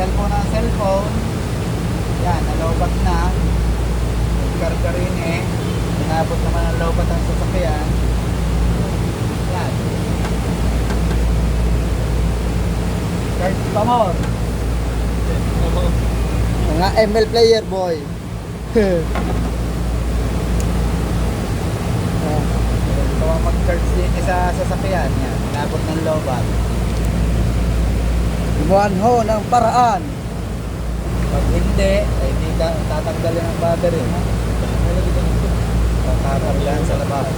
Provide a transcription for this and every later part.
cellphone ng cellphone. Yan, nalobat na. Karga rin eh. Inabot naman ang lobat ang sasakyan. Yan. Card pa more. Mga ML player boy. Ito ang mag-charge din sa sasakyan. Yan, inabot ng lobat. Gumawan ho ng paraan. Pag hindi, ay hindi ka tatanggalin ang battery. Takargahan sa labas.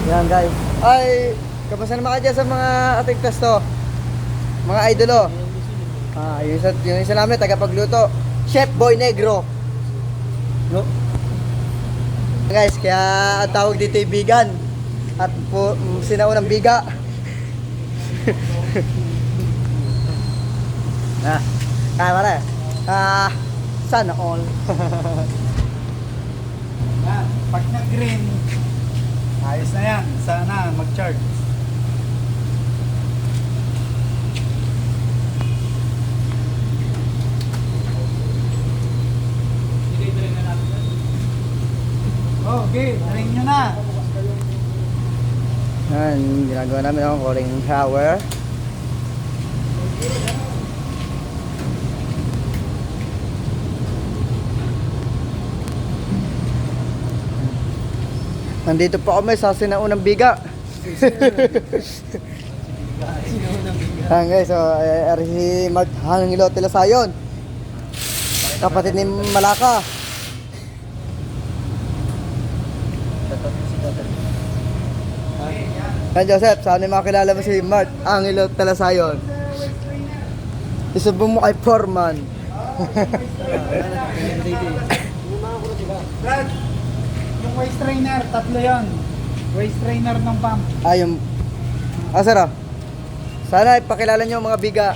Yan guys. Ay, kamusta naman ka dyan sa mga ating testo? Mga idolo. Yung isa namin, tagapagluto. Chef Boy Negro. No? Guys, kaya ang tawag dito ay bigan. At po, sinaunang biga. Kaya pare. Sana all. Yan, pag nag-green, ayos na yan. Sana mag-charge. Okay, ring nyo na. Yan, ginagawa namin ang calling shower. Nandito po kami sa sinaunang biga. Ayan guys, so si Mark Hangilo Tilasayon, kapatid ni Malaka. Ayan Joseph, sana makilala mo si Mark Hangilo Tilasayon. Isubong mo kay Foreman. Brad, yung waist trainer, tatlo yon. Waist trainer ng pump. Ay, yung... sir, sana ipakilala nyo mga biga.